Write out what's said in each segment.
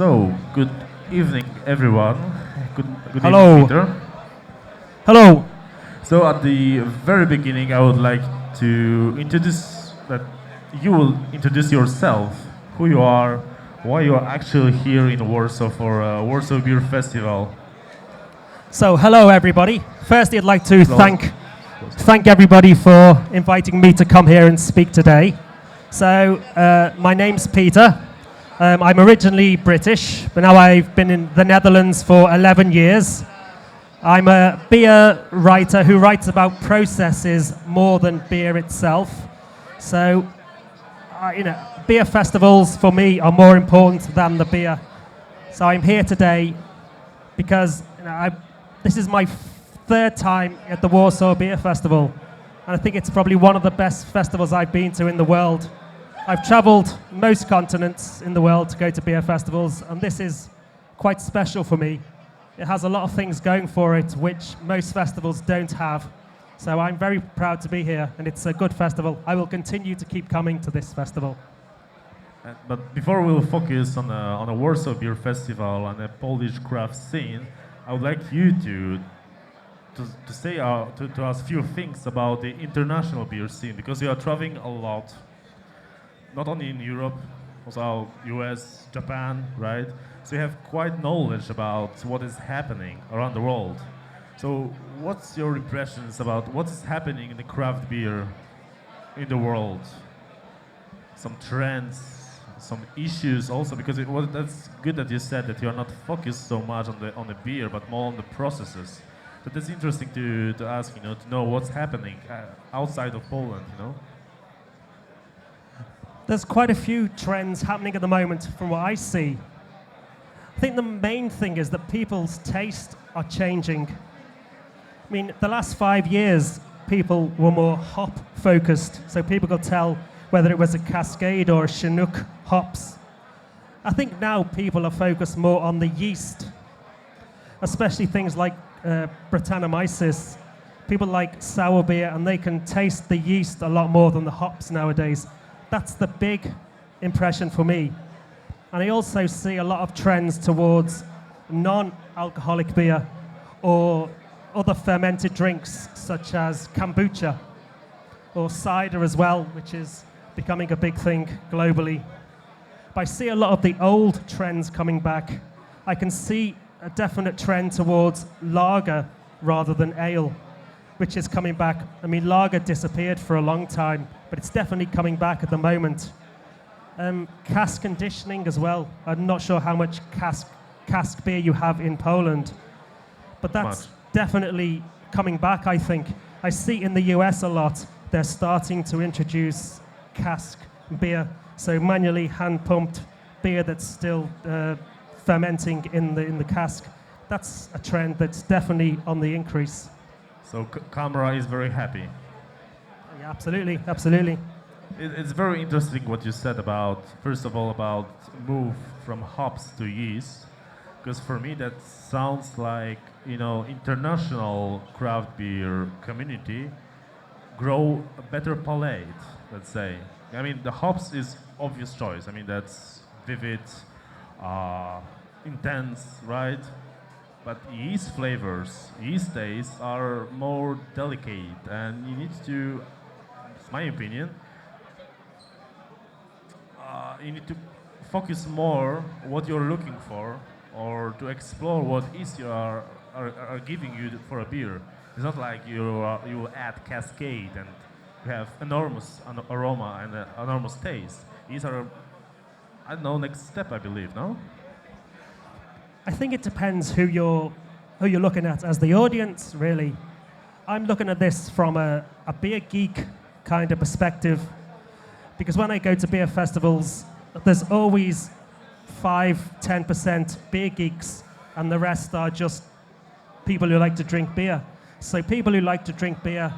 So, good evening, everyone. Good Hello. evening, Peter. Hello. So, at the very beginning, I would like to introduce that you will introduce yourself, who you are, why you are actually here in Warsaw for Warsaw Beer Festival. So, hello everybody. Firstly, I'd like to Hello. thank everybody for inviting me to come here and speak today. So, my name's Peter. I'm originally British, but now I've been in the Netherlands for 11 years. I'm a beer writer who writes about processes more than beer itself. So, beer festivals for me are more important than the beer. So I'm here today because this is my third time at the Warsaw Beer Festival, and I think it's probably one of the best festivals I've been to in the world. I've traveled most continents in the world to go to beer festivals, and this is quite special for me. It has a lot of things going for it which most festivals don't have. So I'm very proud to be here, and it's a good festival. I will continue to keep coming to this festival. But before we'll focus on a Warsaw Beer Festival and a Polish craft scene, I would like you to say to us a few things about the international beer scene, because you are traveling a lot, not only in Europe, also US, Japan, right? So you have quite knowledge about what is happening around the world. So what's your impressions about what is happening in the craft beer in the world? Some trends, some issues also, because that's good that you said that you're not focused so much on the beer, but more on the processes. But that's interesting to ask, to know what's happening outside of Poland, There's quite a few trends happening at the moment from what I see. I think the main thing is that people's tastes are changing. I mean, the last 5 years, people were more hop focused, so people could tell whether it was a Cascade or a Chinook hops. I think now people are focused more on the yeast, especially things like Brettanomyces. People like sour beer, and they can taste the yeast a lot more than the hops nowadays. That's the big impression for me. And I also see a lot of trends towards non-alcoholic beer or other fermented drinks such as kombucha or cider as well, which is becoming a big thing globally. But I see a lot of the old trends coming back. I can see a definite trend towards lager rather than ale, which is coming back. I mean, lager disappeared for a long time, but it's definitely coming back at the moment. Cask conditioning as well. I'm not sure how much cask beer you have in Poland, but that's definitely coming back, I think. I see in the US a lot, they're starting to introduce cask beer, so manually hand-pumped beer that's still fermenting in the cask. That's a trend that's definitely on the increase. So Camera is very happy. Yeah, absolutely. It's very interesting what you said about, first of all, about move from hops to yeast, because for me that sounds like, international craft beer community grow a better palate, let's say. I mean, the hops is obvious choice. I mean, that's vivid, intense, right? But yeast flavors, yeast tastes are more delicate, and you need to, it's my opinion, you need to focus more what you're looking for, or to explore what yeast you are giving you for a beer. It's not like you add Cascade and you have enormous aroma and enormous taste. These are, I don't know, next step, I believe, no? I think it depends who you're looking at as the audience, really. I'm looking at this from a beer geek kind of perspective, because when I go to beer festivals, there's always 5-10% beer geeks, and the rest are just people who like to drink beer. So people who like to drink beer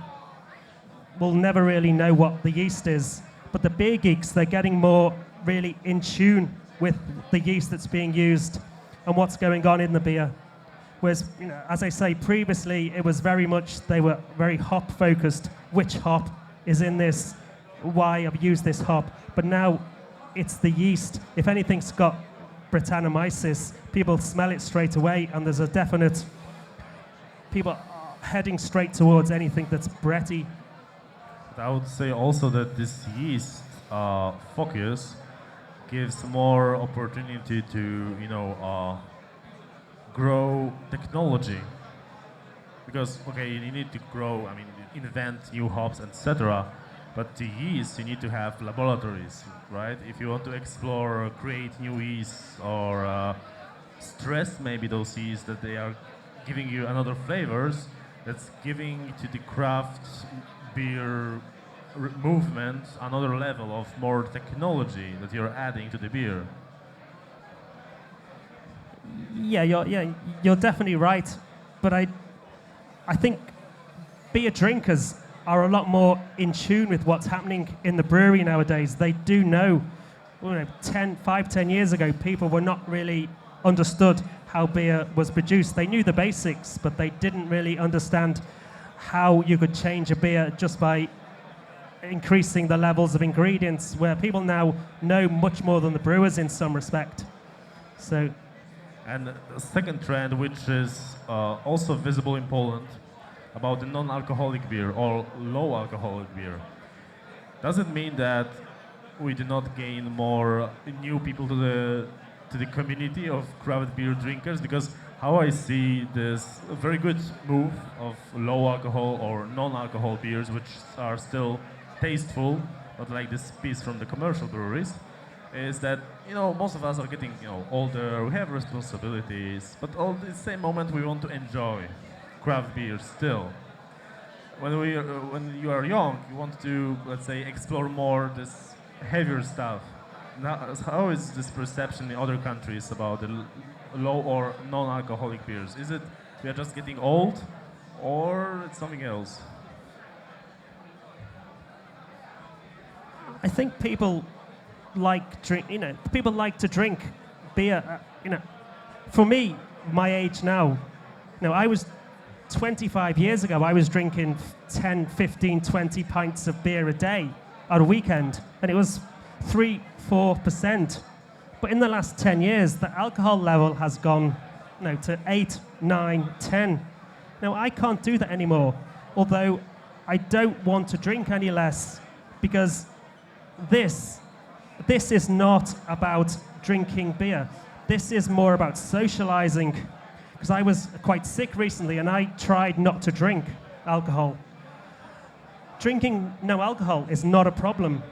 will never really know what the yeast is. But the beer geeks, they're getting more really in tune with the yeast that's being used and what's going on in the beer. Whereas, as I say, previously it was very much, they were very hop focused. Which hop is in this? Why I've used this hop? But now it's the yeast. If anything's got Brettanomyces, people smell it straight away, and there's a definite, people are heading straight towards anything that's Bretty. I would say also that this yeast focus gives more opportunity to, you know, grow technology. Because, okay, you need to grow, I mean, invent new hops, etc. But the yeast, you need to have laboratories, right? If you want to explore, create new yeasts, or stress maybe those yeasts that they are giving you another flavors, that's giving to the craft beer movement another level of more technology that you're adding to the beer. Yeah, you're definitely right. But I think beer drinkers are a lot more in tune with what's happening in the brewery nowadays. They do know, 10 years ago, people were not really understood how beer was produced. They knew the basics, but they didn't really understand how you could change a beer just by increasing the levels of ingredients, where people now know much more than the brewers in some respect. So, and the second trend, which is also visible in Poland, about the non-alcoholic beer or low alcoholic beer. Does it mean that we do not gain more new people to the community of craft beer drinkers? Because how I see this very good move of low alcohol or non-alcohol beers, which are still tasteful, not like this piece from the commercial breweries, is that, you know, most of us are getting, you know, older, we have responsibilities, but at the same moment we want to enjoy craft beer still. When you are young, you want to, let's say, explore more this heavier stuff. Now, how is this perception in other countries about the low or non-alcoholic beers? Is it we are just getting old, or it's something else? I think people like drink. People like to drink beer. For me, my age now, I was 25 years ago. I was drinking 10, 15, 20 pints of beer a day on a weekend, and it was 3-4%. But in the last 10 years, the alcohol level has gone to 8, 9, 10. Now, I can't do that anymore, although I don't want to drink any less, because this is not about drinking beer. This is more about socializing, because I was quite sick recently and I tried not to drink alcohol. Drinking no alcohol is not a problem.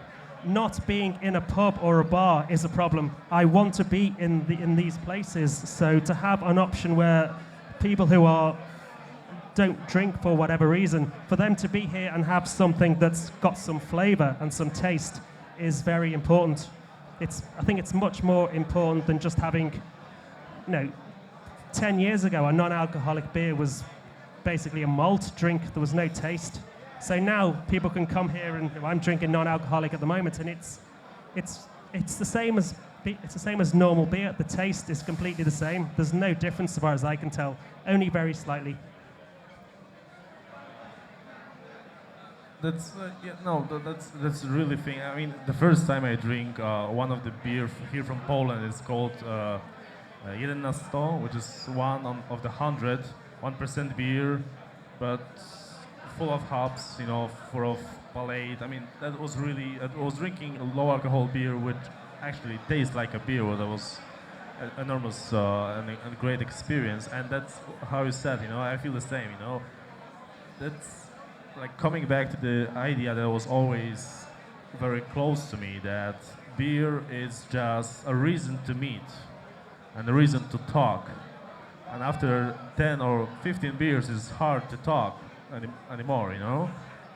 Not being in a pub or a bar is a problem. I want to be in these places, so to have an option where people who don't drink for whatever reason, for them to be here and have something that's got some flavor and some taste is very important. I think it's much more important than just having, 10 years ago, a non-alcoholic beer was basically a malt drink. There was no taste. So now people can come here, and I'm drinking non-alcoholic at the moment, and it's the same as normal beer. The taste is completely the same. There's no difference as far as I can tell, only very slightly. That's really thing. I mean, the first time I drink one of the beer here from Poland is called 1 na 100, which is 1 of the 100, 1% beer, but full of hops, full of palate. I mean, I was drinking a low alcohol beer, which actually tastes like a beer. That was an enormous and a great experience, and that's how you said. I feel the same. That's like coming back to the idea that was always very close to me, that beer is just a reason to meet and a reason to talk. And after 10 or 15 beers, it's hard to talk anymore,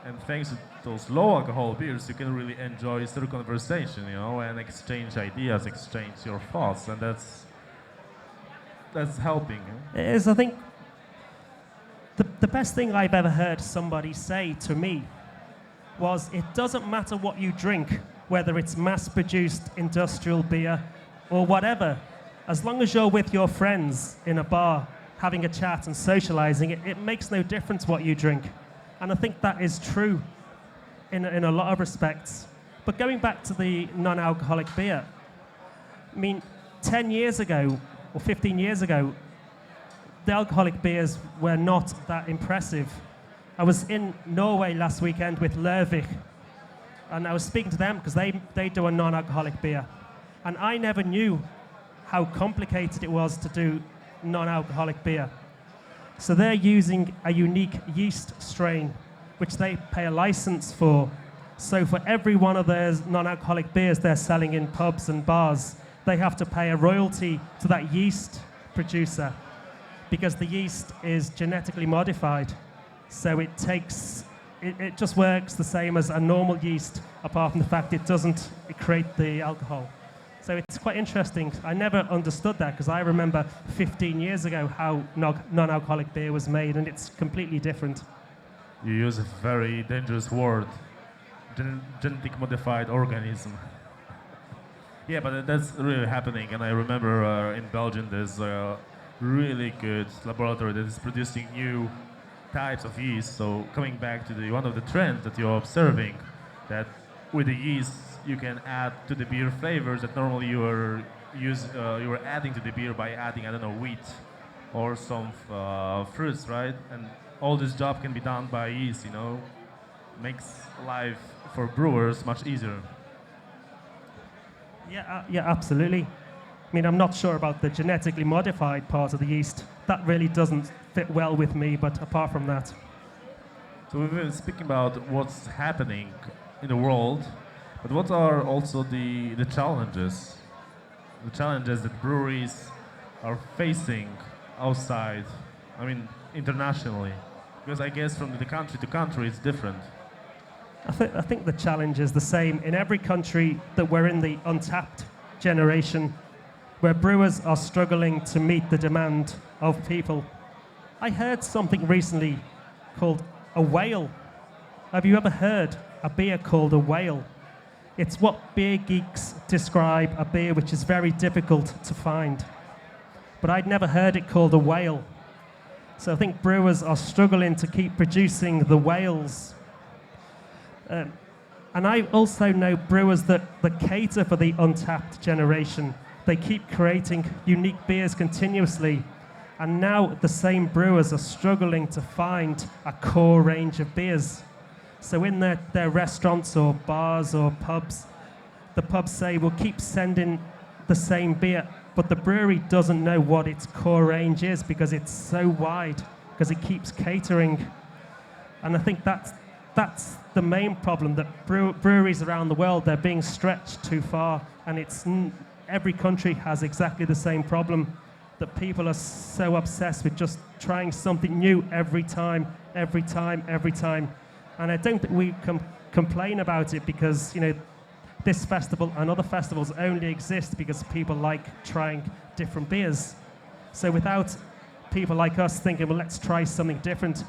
And thanks to those low alcohol beers, you can really enjoy still conversation, and exchange ideas, exchange your thoughts, and that's helping. It is, I think, the best thing I've ever heard somebody say to me was, it doesn't matter what you drink, whether it's mass-produced industrial beer or whatever, as long as you're with your friends in a bar, having a chat and socializing, it makes no difference what you drink. And I think that is true in a lot of respects. But going back to the non-alcoholic beer, I mean, 10 years ago or 15 years ago, the alcoholic beers were not that impressive. I was in Norway last weekend with Lervik, and I was speaking to them because they do a non-alcoholic beer. And I never knew how complicated it was to do non-alcoholic beer. So they're using a unique yeast strain, which they pay a license for. So for every one of their non-alcoholic beers they're selling in pubs and bars, they have to pay a royalty to that yeast producer because the yeast is genetically modified. So it just works the same as a normal yeast, apart from the fact it doesn't create the alcohol. So it's quite interesting. I never understood that because I remember 15 years ago how non-alcoholic beer was made, and it's completely different. You use a very dangerous word, genetic modified organism. Yeah, but that's really happening, and I remember in Belgium there's a really good laboratory that is producing new types of yeast. So coming back to one of the trends that you're observing, that with the yeast you can add to the beer flavors that normally you were adding to the beer by adding, I don't know, wheat or some fruits, right? And all this job can be done by yeast, makes life for brewers much easier. Yeah, absolutely. I mean, I'm not sure about the genetically modified part of the yeast. That really doesn't fit well with me, but apart from that. So we've been speaking about what's happening in the world, but what are also the challenges? The challenges that breweries are facing outside, internationally. Because I guess from the country to country it's different. I think the challenge is the same in every country that we're in the untapped generation, where brewers are struggling to meet the demand of people. I heard something recently called a whale. Have you ever heard a beer called a whale? It's what beer geeks describe a beer which is very difficult to find. But I'd never heard it called a whale. So I think brewers are struggling to keep producing the whales. And I also know brewers that cater for the untapped generation. They keep creating unique beers continuously. And now the same brewers are struggling to find a core range of beers. So in their restaurants or bars or pubs, the pubs say, we'll keep sending the same beer, but the brewery doesn't know what its core range is because it's so wide, because it keeps catering. And I think that's the main problem, that breweries around the world, they're being stretched too far, and every country has exactly the same problem, that people are so obsessed with just trying something new every time. And I don't think we can complain about it because, this festival and other festivals only exist because people like trying different beers. So without people like us thinking, well, let's try something different,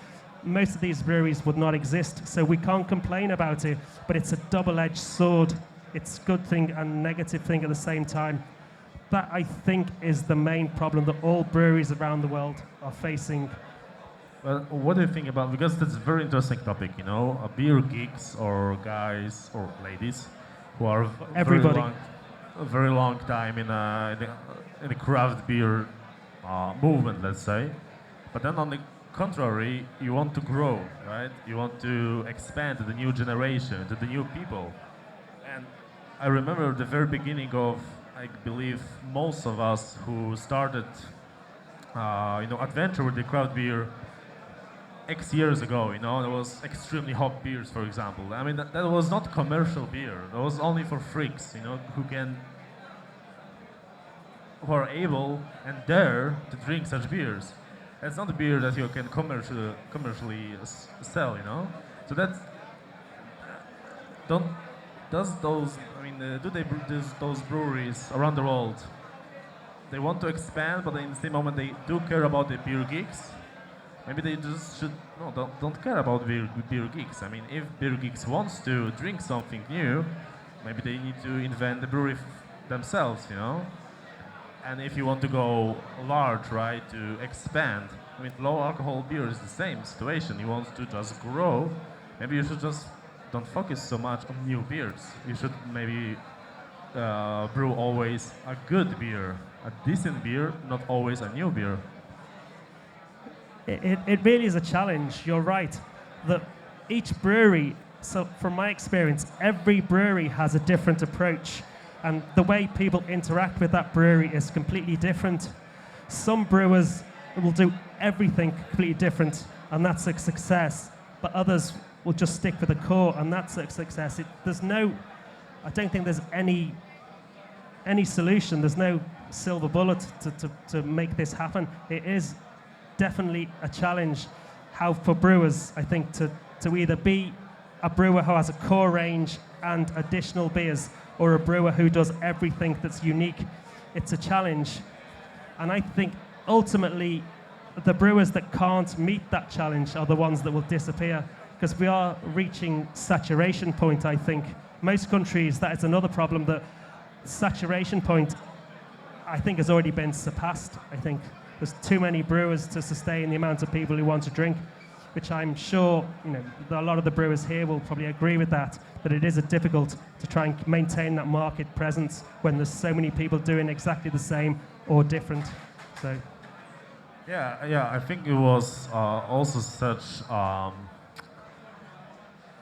most of these breweries would not exist. So we can't complain about it, but it's a double-edged sword. It's a good thing and negative thing at the same time. That, I think, is the main problem that all breweries around the world are facing. Well, what do you think about, because that's a very interesting topic, beer geeks or guys or ladies who are very long time in the craft beer movement, let's say. But then on the contrary, you want to grow, right? You want to expand to the new generation, to the new people. And I remember the very beginning of, I believe, most of us who started, adventure with the craft beer X years ago, there was extremely hot beers, for example. That was not commercial beer. That was only for freaks, who are able and dare to drink such beers. That's not a beer that you can commercially sell, So that's those breweries around the world, they want to expand, but in the same moment they do care about the beer geeks. Maybe they just don't care about beer geeks. If beer geeks wants to drink something new, maybe they need to invent the brewery themselves, And if you want to go large, right, to expand, low alcohol beer is the same situation. You want to just grow, maybe you should just don't focus so much on new beers. You should maybe brew always a good beer, a decent beer, not always a new beer. It really is a challenge. You're right that each brewery, so from my experience, every brewery has a different approach, and the way people interact with that brewery is completely different. Some brewers will do everything completely different, and that's a success, but others will just stick with the core, and that's a success. I don't think there's any solution. There's no silver bullet to make this happen. It is definitely a challenge how for brewers, I think, to either be a brewer who has a core range and additional beers, or a brewer who does everything that's unique. It's a challenge. And I think ultimately the brewers that can't meet that challenge are the ones that will disappear, because we are reaching saturation point, I think. Most countries, that is another problem, that saturation point, I think, has already been surpassed. I think there's too many brewers to sustain the amount of people who want to drink, which I'm sure, a lot of the brewers here will probably agree with that it is difficult to try and maintain that market presence when there's so many people doing exactly the same or different. So, yeah, I think it was also such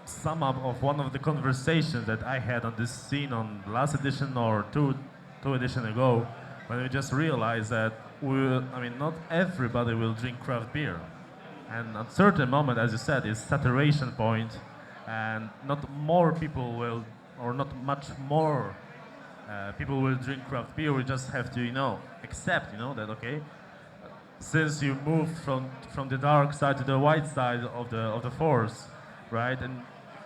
sum up of one of the conversations that I had on this scene on last edition or two editions ago, when we just realized that not everybody will drink craft beer. And at a certain moment, as you said, is saturation point, and not more people will, or not much more people will drink craft beer. We just have to, accept, that okay, since you moved from the dark side to the white side of the force, right? And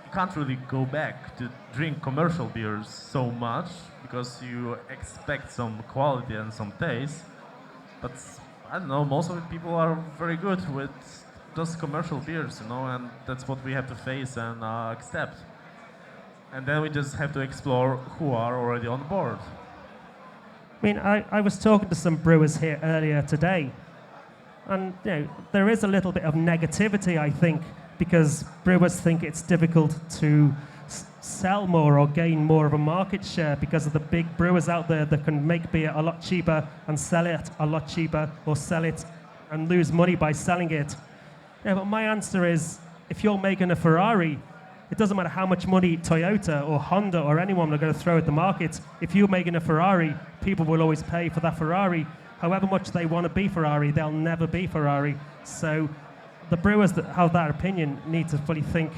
you can't really go back to drink commercial beers so much because you expect some quality and some taste. But I don't know, most of the people are very good with just commercial beers, and that's what we have to face and accept. And then we just have to explore who are already on board. I was talking to some brewers here earlier today, and there is a little bit of negativity, I think, because brewers think it's difficult to sell more or gain more of a market share because of the big brewers out there that can make beer a lot cheaper and sell it a lot cheaper, or sell it and lose money by selling it. But my answer is, if you're making a Ferrari, it doesn't matter how much money Toyota or Honda or anyone are going to throw at the market. If you're making a Ferrari, people will always pay for that Ferrari. However much they want to be Ferrari, they'll never be Ferrari. So the brewers that have that opinion need to fully think,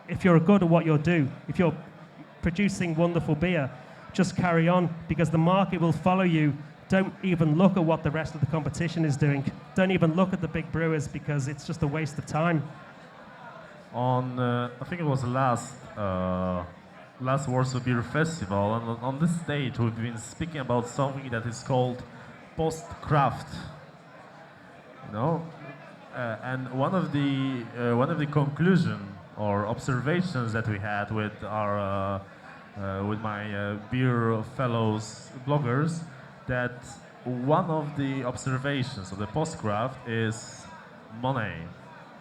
if you're good at what you do, if you're producing wonderful beer, just carry on, because the market will follow you. Don't even look at what the rest of the competition is doing. Don't even look at the big brewers, because it's just a waste of time. I think it was the last Warsaw Beer Festival, and on this stage we've been speaking about something that is called post-craft. And one of the conclusion or observations that we had with our with my beer fellows bloggers, that one of the observations of the post-craft is money,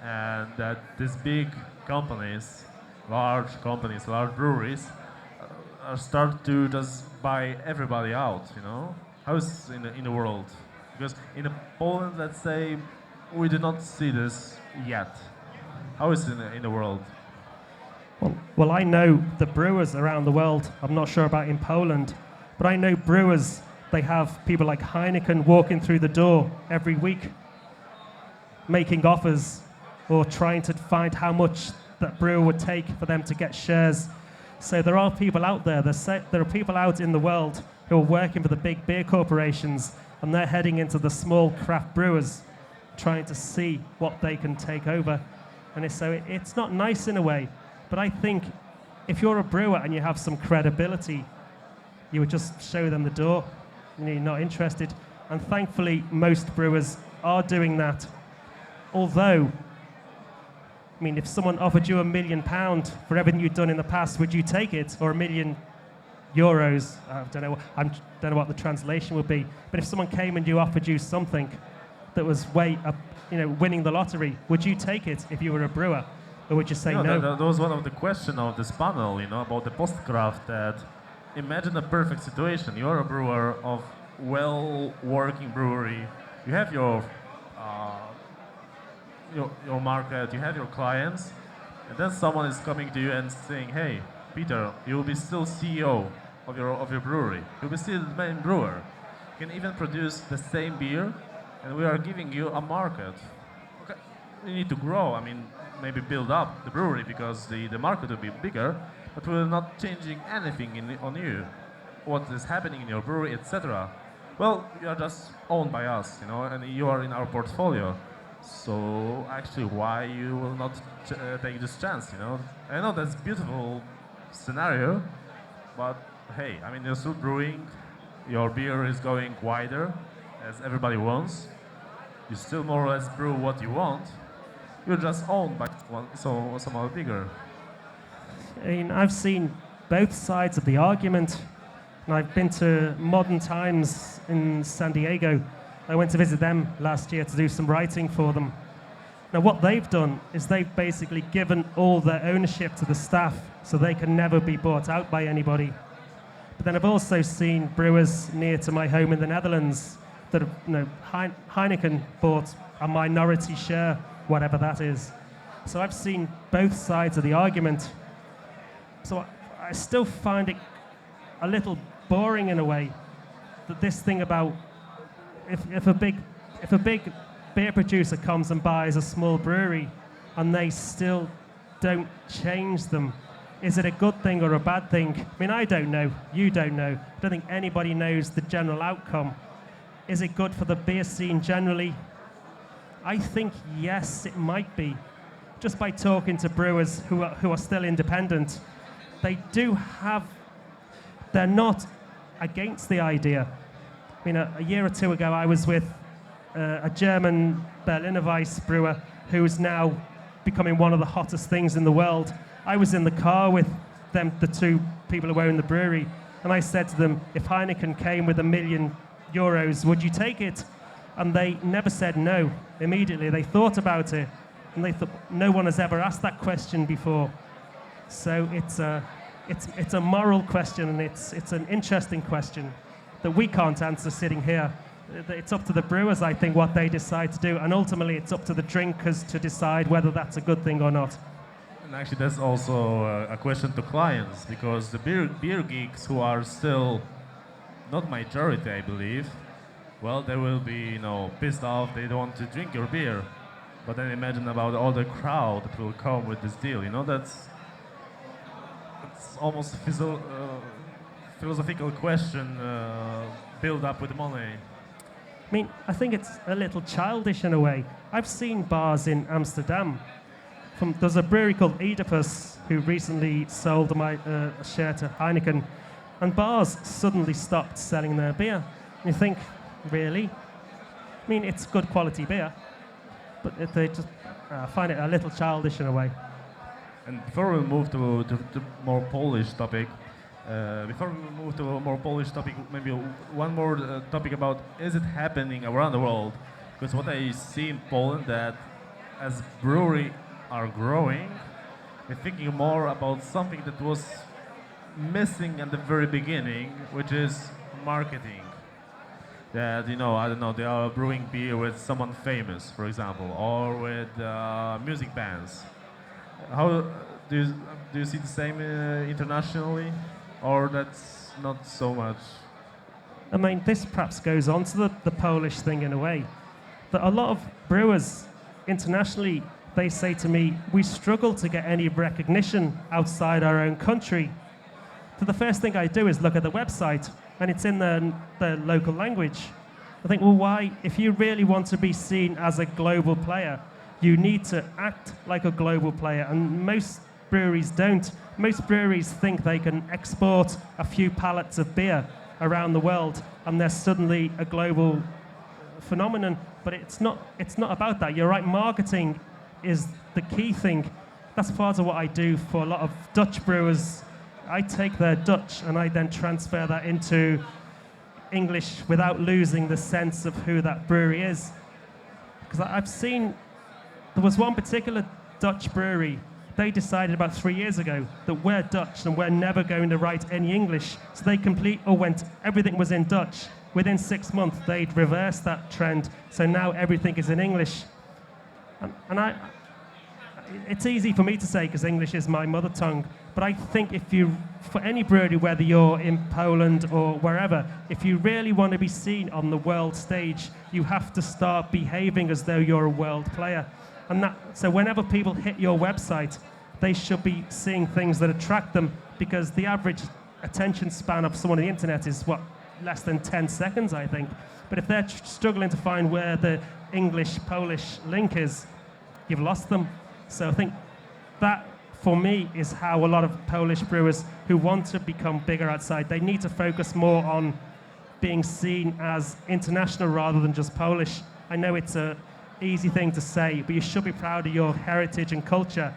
and that these big companies, large breweries, start to just buy everybody out. How is in the world? Because in Poland, let's say, we do not see this yet. How is it in the world? Well, I know the brewers around the world. I'm not sure about in Poland, but I know brewers. They have people like Heineken walking through the door every week, making offers or trying to find how much that brewer would take for them to get shares. So there are people out there. There are people out in the world who are working for the big beer corporations, and they're heading into the small craft brewers, trying to see what they can take over. And it's not nice in a way, but I think if you're a brewer and you have some credibility, you would just show them the door. You're not interested. And thankfully, most brewers are doing that. Although, if someone offered you £1 million for everything you'd done in the past, would you take it? Or €1 million? I don't know what the translation would be. But if someone came and offered you something that was way up, winning the lottery, would you take it if you were a brewer? Or would you say no? That was one of the questions of this panel, about the post-craft, that imagine a perfect situation. You're a brewer of well-working brewery. You have your market, you have your clients, and then someone is coming to you and saying, "Hey, Peter, you will be still CEO of your brewery. You'll be still the main brewer. You can even produce the same beer, and we are giving you a market. Okay, you need to grow. I mean, maybe build up the brewery because the market will be bigger, but we're not changing anything on you, what is happening in your brewery, etc. Well, you are just owned by us, you know, and you are in our portfolio. So actually, why you will not take this chance, you know? I know that's beautiful scenario, but hey, I mean, you're still brewing, your beer is going wider, as everybody wants. You still more or less brew what you want. You're just owned by someone bigger. I mean, I've seen both sides of the argument, and I've been to Modern Times in San Diego. I went to visit them last year to do some writing for them. Now, what they've done is they've basically given all their ownership to the staff, so they can never be bought out by anybody. But then I've also seen brewers near to my home in the Netherlands that have, you know, Heineken bought a minority share, whatever that is. So I've seen both sides of the argument. So I still find it a little boring in a way, that this thing about if a big beer producer comes and buys a small brewery and they still don't change them, is it a good thing or a bad thing? I mean, I don't know. You don't know. I don't think anybody knows the general outcome. Is it good for the beer scene generally? I think yes, it might be. Just by talking to brewers who are still independent, they're not against the idea. I mean, a year or two ago, I was with a German Berliner Weiss brewer who is now becoming one of the hottest things in the world. I was in the car with them, the two people who own the brewery, and I said to them, if Heineken came with €1 million, would you take it? And they never said no immediately. They thought about it, and they thought, no one has ever asked that question before. So it's a moral question, and it's an interesting question that we can't answer sitting here. It's up to the brewers, I think, what they decide to do, and ultimately it's up to the drinkers to decide whether that's a good thing or not. And actually, that's also a question to clients, because the beer geeks who are still not majority, I believe, well, they will be, you know, pissed off. They don't want to drink your beer. But then imagine about all the crowd that will come with this deal. You know, that's almost philosophical question built up with money. I mean, I think it's a little childish in a way. I've seen bars in Amsterdam. There's a brewery called Oedipus who recently sold a share to Heineken, and bars suddenly stopped selling their beer. And you think, really? I mean, it's good quality beer, but they just find it a little childish in a way. And before we move to more Polish topic, maybe one more topic about, is it happening around the world? Because what I see in Poland, that as brewery are growing, we're thinking more about something that was missing at the very beginning, which is marketing. That, you know, I don't know, they are brewing beer with someone famous, for example, or with music bands. How do you see the same internationally, or that's not so much? I mean, this perhaps goes on to the Polish thing in a way. That a lot of brewers internationally, they say to me, we struggle to get any recognition outside our own country. So the first thing I do is look at the website, and it's in the local language. I think, well, why? If you really want to be seen as a global player, you need to act like a global player, and most breweries don't. Most breweries think they can export a few pallets of beer around the world, and they're suddenly a global phenomenon. But it's not about that. You're right, marketing is the key thing. That's part of what I do for a lot of Dutch brewers. I take their Dutch and I then transfer that into English without losing the sense of who that brewery is. Because I've seen, there was one particular Dutch brewery they decided about 3 years ago that we're Dutch and we're never going to write any English. So they everything was in Dutch. Within 6 months, they'd reversed that trend. So now everything is in English. It's easy for me to say because English is my mother tongue. But I think for any brewery, whether you're in Poland or wherever, if you really want to be seen on the world stage, you have to start behaving as though you're a world player. So whenever people hit your website, they should be seeing things that attract them, because the average attention span of someone on the internet is, less than 10 seconds, I think. But if they're struggling to find where the English-Polish link is, you've lost them. So I think that, for me, is how a lot of Polish brewers who want to become bigger outside, they need to focus more on being seen as international rather than just Polish. I know it's an easy thing to say, but you should be proud of your heritage and culture.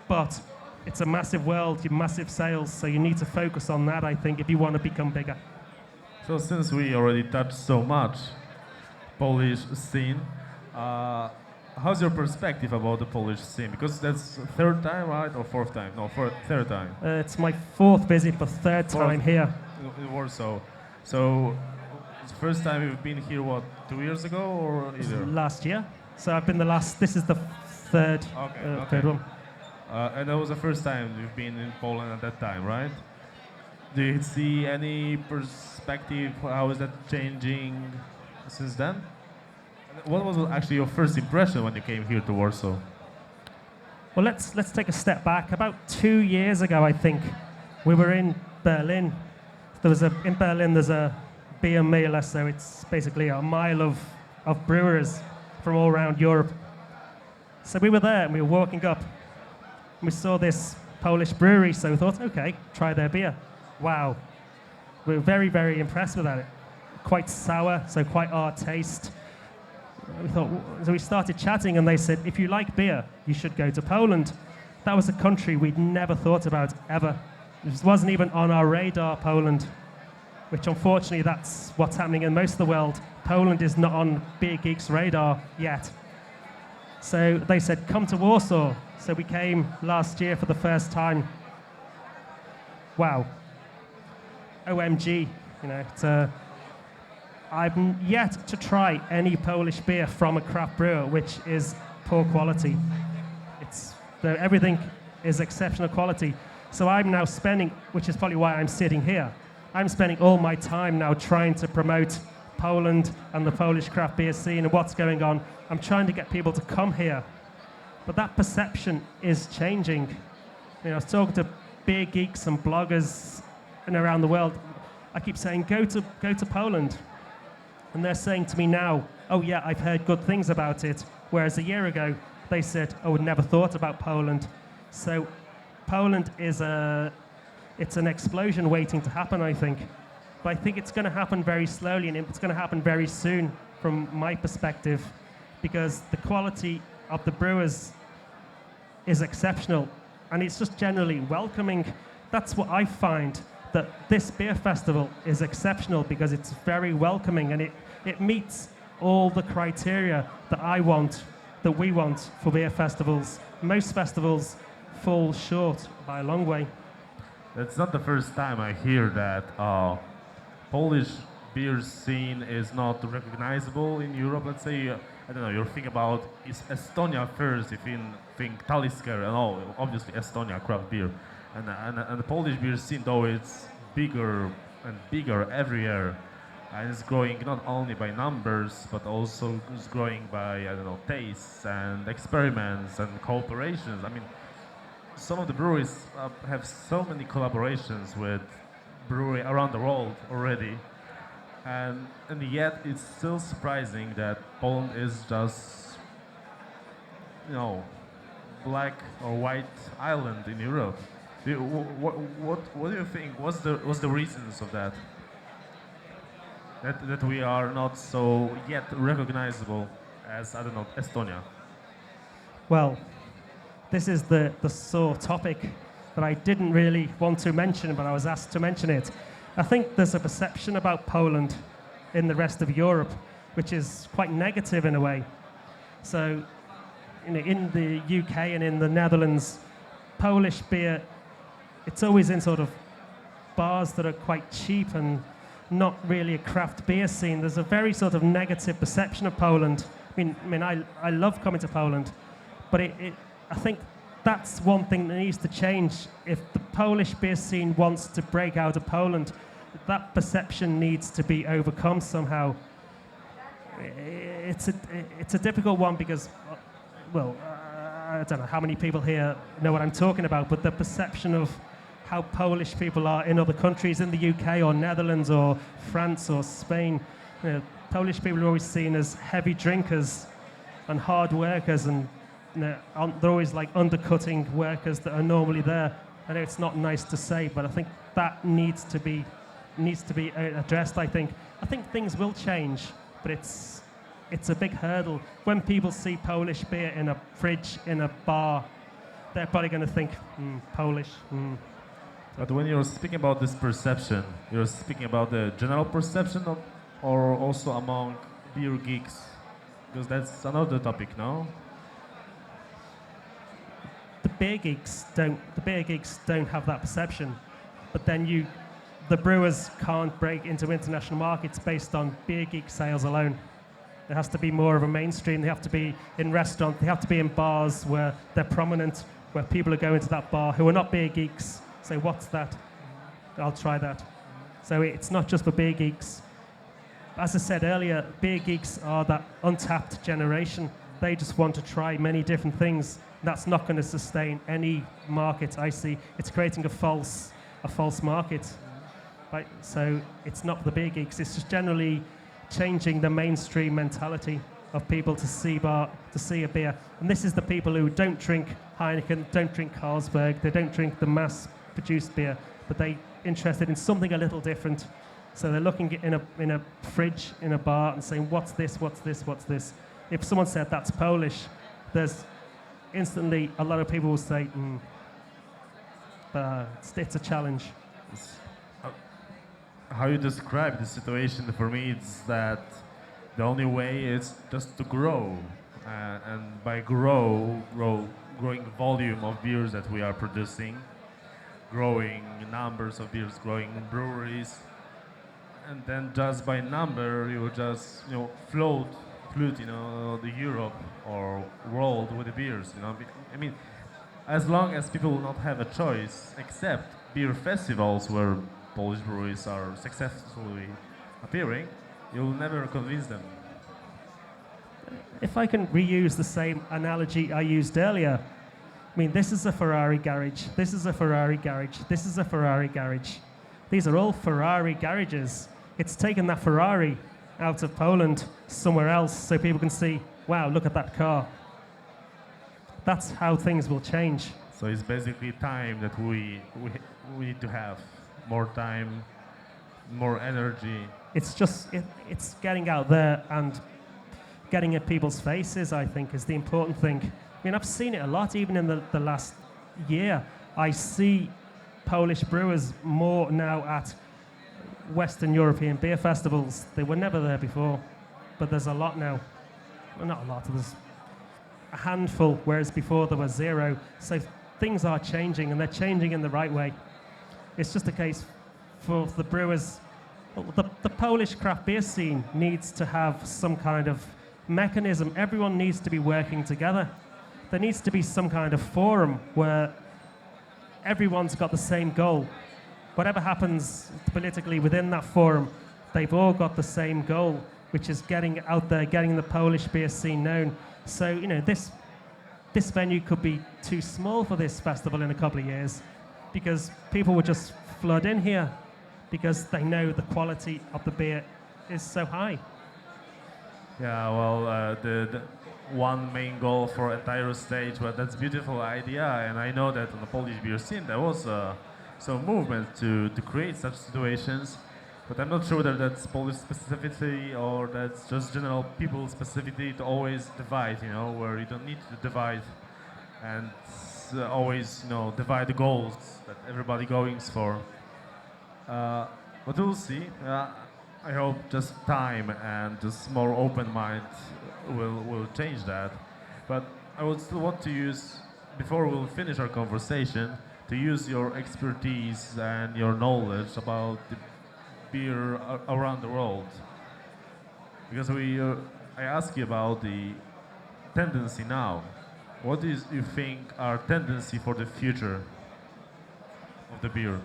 But it's a massive world, massive sales, so you need to focus on that, I think, if you want to become bigger. So since we already touched so much Polish scene, how's your perspective about the Polish scene? Because that's third time, right? Or fourth time? No, third time. It's my fourth visit, but third time here. In Warsaw. So it's the first time you've been here, 2 years ago or either? Last year. So I've been this is the third one. And that was the first time you've been in Poland at that time, right? Do you see any perspective? How is that changing since then? And what was actually your first impression when you came here to Warsaw? Well, let's take a step back. About 2 years ago, I think, we were in Berlin. In Berlin, there's a beer mailer, so it's basically a mile of brewers from all around Europe. So we were there, and we were walking up, and we saw this Polish brewery, so we thought, okay, try their beer. Wow. We were very, very impressed with that. Quite sour, so quite our taste. So we started chatting, and they said, if you like beer, you should go to Poland. That was a country we'd never thought about, ever. It wasn't even on our radar, Poland, which unfortunately that's what's happening in most of the world. Poland is not on Beer Geek's radar yet. So they said, come to Warsaw. So we came last year for the first time. Wow. OMG, I've yet to try any Polish beer from a craft brewer, which is poor quality. Everything is exceptional quality. So I'm now which is probably why I'm sitting here, I'm spending all my time now trying to promote Poland and the Polish craft beer scene and what's going on. I'm trying to get people to come here. But that perception is changing. I was talking to beer geeks and bloggers and around the world. I keep saying, go to Poland. And they're saying to me now, oh yeah, I've heard good things about it. Whereas a year ago, they said, oh, I'd never thought about Poland. So Poland it's an explosion waiting to happen, I think. But I think it's going to happen very slowly, and it's going to happen very soon from my perspective, because the quality of the brewers is exceptional, and it's just generally welcoming. That's what I find, that this beer festival is exceptional because it's very welcoming, and it meets all the criteria that we want for beer festivals. Most festivals fall short by a long way. That's not the first time I hear that Polish beer scene is not recognizable in Europe. Let's say, I don't know, you think about Estonia first, if you think Talisker and all, obviously Estonia, craft beer. And the Polish beer scene, though, it's bigger and bigger every year. And it's growing not only by numbers, but also it's growing by, I don't know, tastes and experiments and cooperations. I mean, some of the breweries have so many collaborations with breweries around the world already. And yet it's still surprising that Poland is just, black or white island in Europe. What do you think? What's the reasons of that? That we are not so yet recognizable as, I don't know, Estonia? Well, this is the sore topic that I didn't really want to mention, but I was asked to mention it. I think there's a perception about Poland in the rest of Europe, which is quite negative in a way. So, in the UK and in the Netherlands, Polish beer, it's always in sort of bars that are quite cheap and not really a craft beer scene. There's a very sort of negative perception of Poland. I love coming to Poland, but I think that's one thing that needs to change. If the Polish beer scene wants to break out of Poland, that perception needs to be overcome somehow. It's a difficult one because, I don't know how many people here know what I'm talking about, but the perception of how Polish people are in other countries, in the UK or Netherlands or France or Spain, Polish people are always seen as heavy drinkers and hard workers, and they're always like undercutting workers that are normally there. I know it's not nice to say, but I think that needs to be addressed. I think things will change, but it's a big hurdle. When people see Polish beer in a fridge, in a bar, they're probably going to think, Polish. But when you're speaking about this perception, you're speaking about the general perception or also among beer geeks? Because that's another topic, no? The beer geeks don't have that perception, but then the brewers can't break into international markets based on beer geek sales alone. There has to be more of a mainstream. They have to be in restaurants. They have to be in bars where they're prominent, where people are going to that bar who are not beer geeks. Say, what's that? I'll try that. So it's not just for beer geeks. As I said earlier, beer geeks are that untapped generation. They just want to try many different things. That's not going to sustain any market I see. It's creating a false market. Right? So it's not for the beer geeks. It's just generally changing the mainstream mentality of people to see a beer. And this is the people who don't drink Heineken, don't drink Carlsberg, they don't drink the mass-produced beer, but they're interested in something a little different. So they're looking in a fridge, in a bar, and saying, what's this, what's this, what's this? If someone said that's Polish, there's instantly a lot of people will say, it's a challenge. How you describe the situation for me is that the only way is just to grow, and by growing volume of beers that we are producing, growing numbers of beers, growing breweries, and then just by number you just float the Europe or world with the beers. I mean, as long as people will not have a choice except beer festivals where Polish breweries are successfully appearing, you'll never convince them. If I can reuse the same analogy I used earlier, I mean, this is a Ferrari garage, this is a Ferrari garage, this is a Ferrari garage. These are all Ferrari garages. It's taken that Ferrari out of Poland somewhere else so people can see, wow, look at that car. That's how things will change. So it's basically time that we need to have. More time, more energy. It's just, it's getting out there and getting in people's faces, I think, is the important thing. I mean, I've seen it a lot, even in the last year. I see Polish brewers more now at Western European beer festivals. They were never there before, but there's a lot now. Well, not a lot, there's a handful, whereas before there was zero. So things are changing, and they're changing in the right way. It's just a case for the brewers. The Polish craft beer scene needs to have some kind of mechanism. Everyone needs to be working together. There needs to be some kind of forum where everyone's got the same goal. Whatever happens politically within that forum, they've all got the same goal, which is getting out there, getting the Polish beer scene known. So, this venue could be too small for this festival in a couple of years, because people would just flood in here because they know the quality of the beer is so high. Yeah, well, the one main goal for entire stage, well, that's a beautiful idea, and I know that on the Polish beer scene there was some movement to create such situations, but I'm not sure whether that's Polish specificity or that's just general people specificity to always divide, where you don't need to divide and always, divide the goals that everybody goes for. But we'll see. I hope just time and just more open mind will change that. But I would still want to use before we'll finish our conversation, to use your expertise and your knowledge about the beer around the world. Because I ask you about the tendency now. What is you think our tendency for the future of the beer?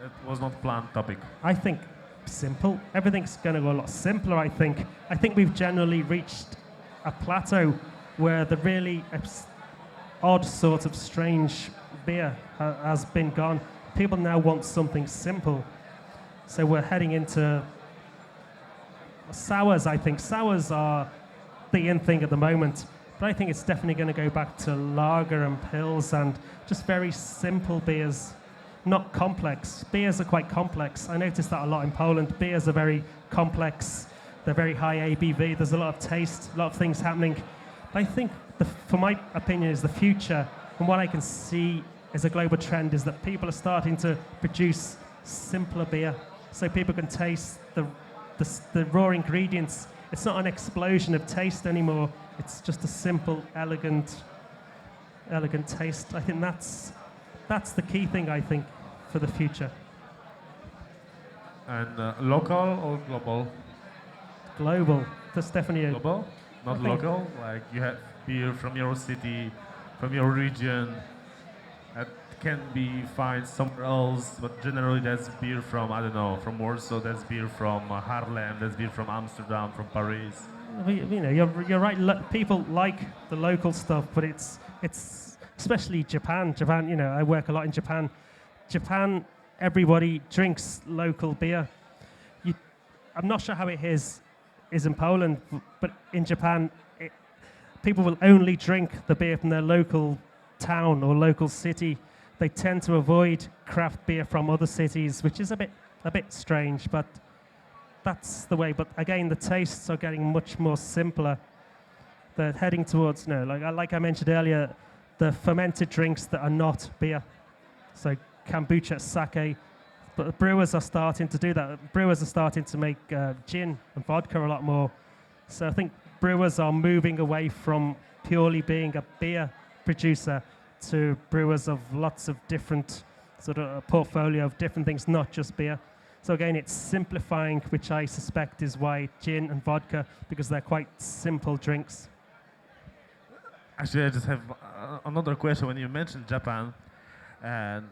That was not planned topic. I think simple. Everything's going to go a lot simpler, I think. I think we've generally reached a plateau where the really odd sort of strange beer has been gone. People now want something simple. So we're heading into sours, I think. Sours are the in thing at the moment. But I think it's definitely going to go back to lager and pills and just very simple beers. Not complex. Beers are quite complex. I noticed that a lot in Poland. Beers are very complex. They're very high ABV. There's a lot of taste, a lot of things happening. But I think, for my opinion, is the future. And what I can see as a global trend is that people are starting to produce simpler beer, so people can taste the raw ingredients. It's not an explosion of taste anymore. It's just a simple, elegant taste. I think that's the key thing, I think, for the future. And local or global? Global. That's definitely global, not local. Like you have beer from your city, from your region. That can be found somewhere else, but generally that's beer from, I don't know, from Warsaw. That's beer from Haarlem. That's beer from Amsterdam, from Paris. You know, you're right. People like the local stuff, but it's especially Japan. Japan, you know, I work a lot in Japan. Japan, everybody drinks local beer. I'm not sure how it is in Poland, but in Japan, people will only drink the beer from their local town or local city. They tend to avoid craft beer from other cities, which is a bit strange, but that's the way. But again, the tastes are getting much more simpler. They're heading towards, like I mentioned earlier, the fermented drinks that are not beer. So kombucha, sake, but brewers are starting to do that. Brewers are starting to make gin and vodka a lot more. So I think brewers are moving away from purely being a beer producer to brewers of lots of different sort of a portfolio of different things, not just beer. So again, it's simplifying, which I suspect is why gin and vodka, because they're quite simple drinks. Actually, I just have another question. When you mentioned Japan, and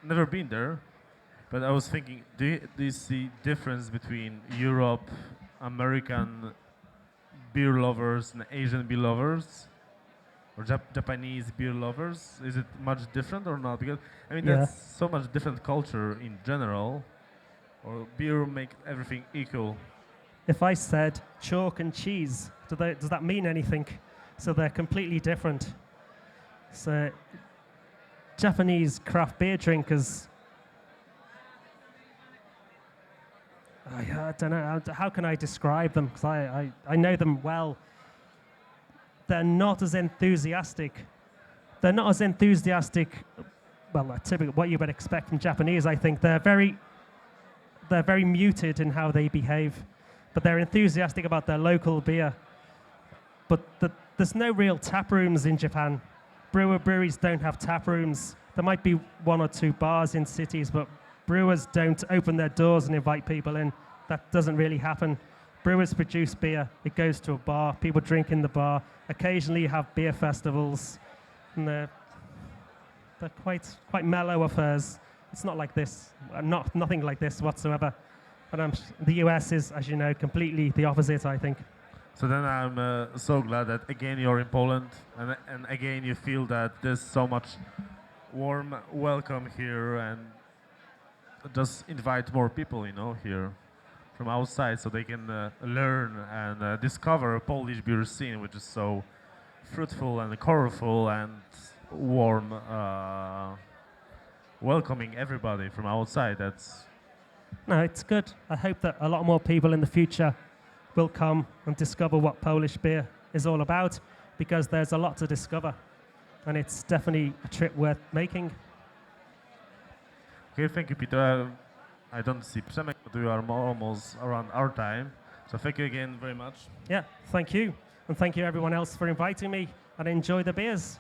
never been there, but I was thinking, do you see difference between Europe, American beer lovers and Asian beer lovers? Or Japanese beer lovers? Is it much different or not? Because I mean, that's so much different culture in general. Or beer make everything equal. If I said chalk and cheese, does that mean anything? So they're completely different. So Japanese craft beer drinkers, I don't know, how can I describe them? Because I know them well. They're not as enthusiastic. They're not as enthusiastic, well, typically what you would expect from Japanese, I think. They're very muted in how they behave, but they're enthusiastic about their local beer. But there's no real tap rooms in Japan. Breweries don't have tap rooms. There might be one or two bars in cities, but brewers don't open their doors and invite people in. That doesn't really happen. Brewers produce beer, it goes to a bar, people drink in the bar. Occasionally you have beer festivals, and they're quite mellow affairs. It's not like this, nothing like this whatsoever. But the US is, as you know, completely the opposite, I think. So then I'm so glad that again you're in Poland, and again you feel that there's so much warm welcome here, and just invite more people, here from outside, so they can learn and discover a Polish beer scene, which is so fruitful and colorful and warm, welcoming everybody from outside. No, it's good. I hope that a lot more people in the future will come and discover what Polish beer is all about, because there's a lot to discover, and it's definitely a trip worth making. Okay, thank you, Peter. I don't see Przemek, but we are almost around our time. So thank you again very much. Yeah, thank you. And thank you everyone else for inviting me. and enjoy the beers.